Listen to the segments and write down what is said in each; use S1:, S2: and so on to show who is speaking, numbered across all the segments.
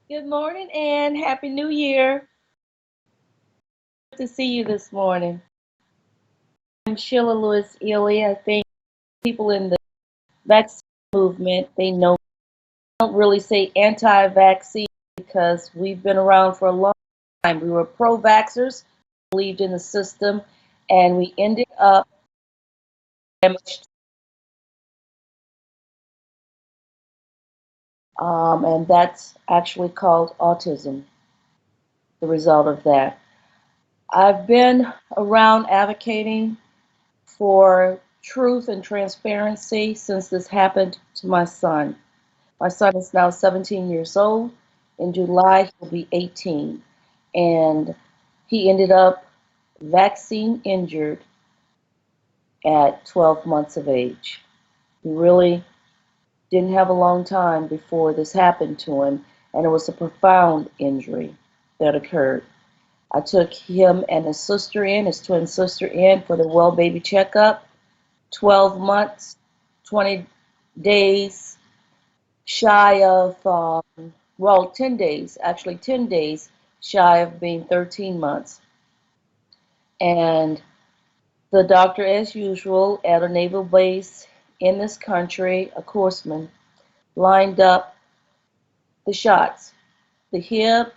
S1: Good morning and Happy New Year. Good to see you this morning. I'm Sheila E. I think people in the vaccine movement, they know I don't really say anti-vaccine because we've been around for a long time. We were pro-vaxxers, believed in the system, and we ended up damaged. And that's actually called autism, the result of that. I've been around advocating for truth and transparency since this happened to my son. My son is now 17 years old. In July, he'll be 18. And he ended up vaccine injured at 12 months of age. He really didn't have a long time before this happened to him, and it was a profound injury that occurred. I took him and his sister in, his twin sister in, for the well baby checkup. 12 months, 20 days shy of, 10 days, actually 10 days shy of being 13 months. And the doctor, as usual, at a naval base in this country, a courseman, lined up the shots, the hip,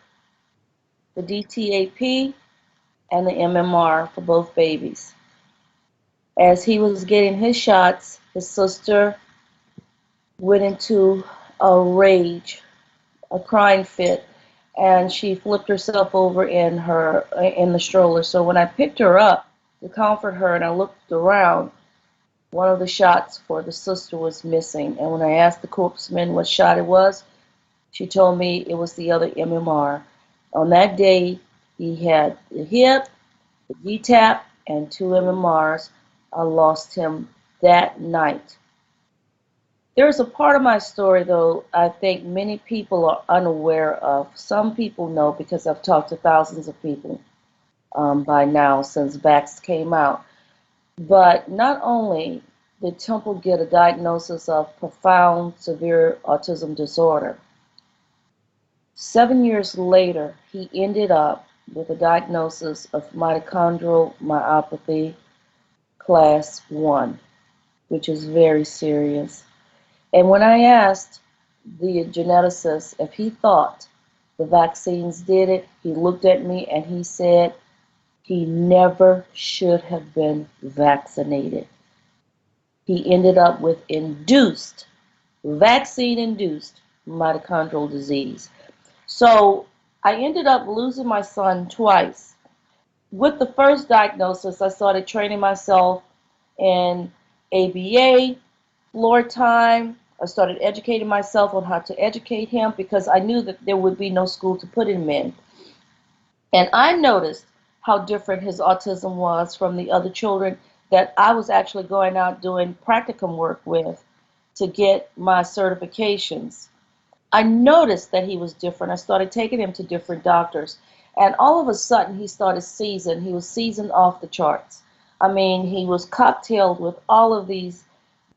S1: the DTAP, and the MMR for both babies. As he was getting his shots, his sister went into a rage, a crying fit, and she flipped herself over in the stroller. So when I picked her up to comfort her and I looked around, one of the shots for the sister was missing. And when I asked the corpsman what shot it was, she told me it was the other MMR. On that day, he had the hip, the DTAP, and two MMRs. I lost him that night. There's a part of my story, though, I think many people are unaware of. Some people know because I've talked to thousands of people by now since Vax came out. But not only did Temple get a diagnosis of profound severe autism disorder, 7 years later, he ended up with a diagnosis of mitochondrial myopathy class 1, which is very serious. And when I asked the geneticist if he thought the vaccines did it, he looked at me and he said he never should have been vaccinated. He ended up with vaccine induced mitochondrial disease. So I ended up losing my son twice. With the first diagnosis, I started training myself in ABA, floor time. I started educating myself on how to educate him because I knew that there would be no school to put him in. And I noticed how different his autism was from the other children that I was actually going out doing practicum work with to get my certifications. I noticed that he was different. I started taking him to different doctors. And all of a sudden, he started seizing. He was seizing off the charts. I mean, he was cocktailed with all of these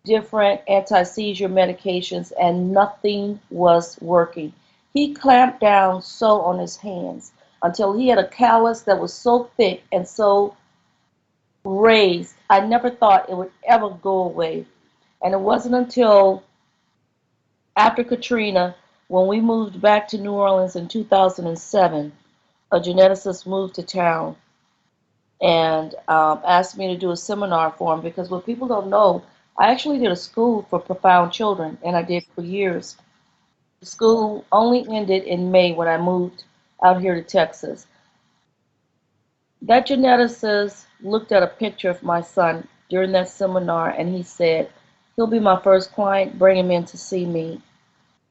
S1: different anti-seizure medications, and nothing was working. He clamped down so on his hands until he had a callus that was so thick and so raised. I never thought it would ever go away. And it wasn't until after Katrina, when we moved back to New Orleans in 2007, a geneticist moved to town and asked me to do a seminar for him because what people don't know, I actually did a school for profound children, and I did for years. The school only ended in May when I moved out here to Texas. That geneticist looked at a picture of my son during that seminar and he said, he'll be my first client, bring him in to see me.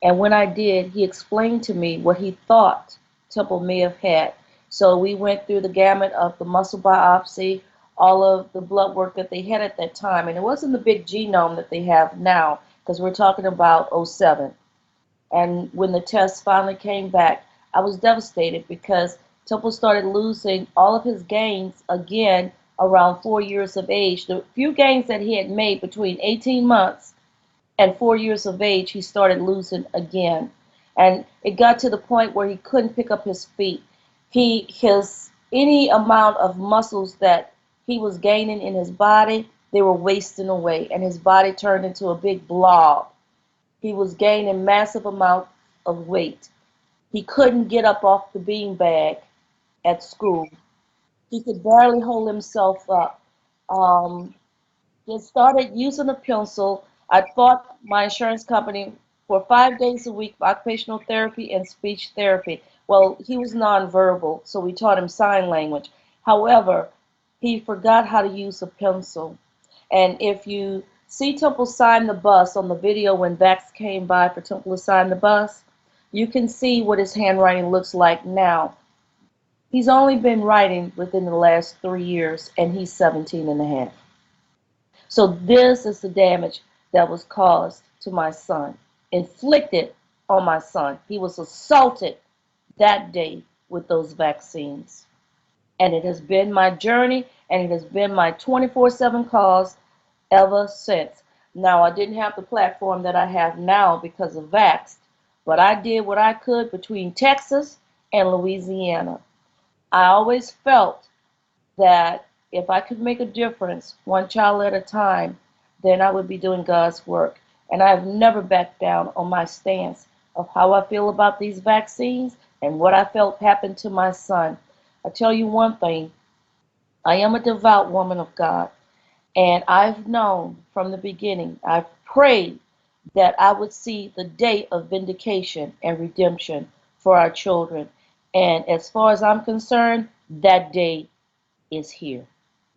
S1: And when I did, he explained to me what he thought Temple may have had. So we went through the gamut of the muscle biopsy, all of the blood work that they had at that time. And it wasn't the big genome that they have now, because we're talking about '07. And when the test finally came back, I was devastated because Temple started losing all of his gains again around 4 years of age. The few gains that he had made between 18 months and 4 years of age, he started losing again. And it got to the point where he couldn't pick up his feet. His any amount of muscles that he was gaining in his body, they were wasting away, and his body turned into a big blob. He was gaining massive amount of weight. He couldn't get up off the beanbag at school. He could barely hold himself up. Um, he started using a pencil. I fought my insurance company for 5 days a week for occupational therapy and speech therapy. Well, he was nonverbal, so we taught him sign language. However, he forgot how to use a pencil. And if you see Temple sign the bus on the video when Vax came by for Temple to sign the bus, you can see what his handwriting looks like now. He's only been writing within the last 3 years, and he's 17 and a half. So this is the damage that was caused to my son, inflicted on my son. He was assaulted that day with those vaccines. And it has been my journey, and it has been my 24/7 cause ever since. Now, I didn't have the platform that I have now because of Vaxxed, but I did what I could between Texas and Louisiana. I always felt that if I could make a difference, one child at a time, then I would be doing God's work. And I have never backed down on my stance of how I feel about these vaccines and what I felt happened to my son. I tell you one thing, I am a devout woman of God, and I've known from the beginning, I've prayed that I would see the day of vindication and redemption for our children. And as far as I'm concerned, that day is here.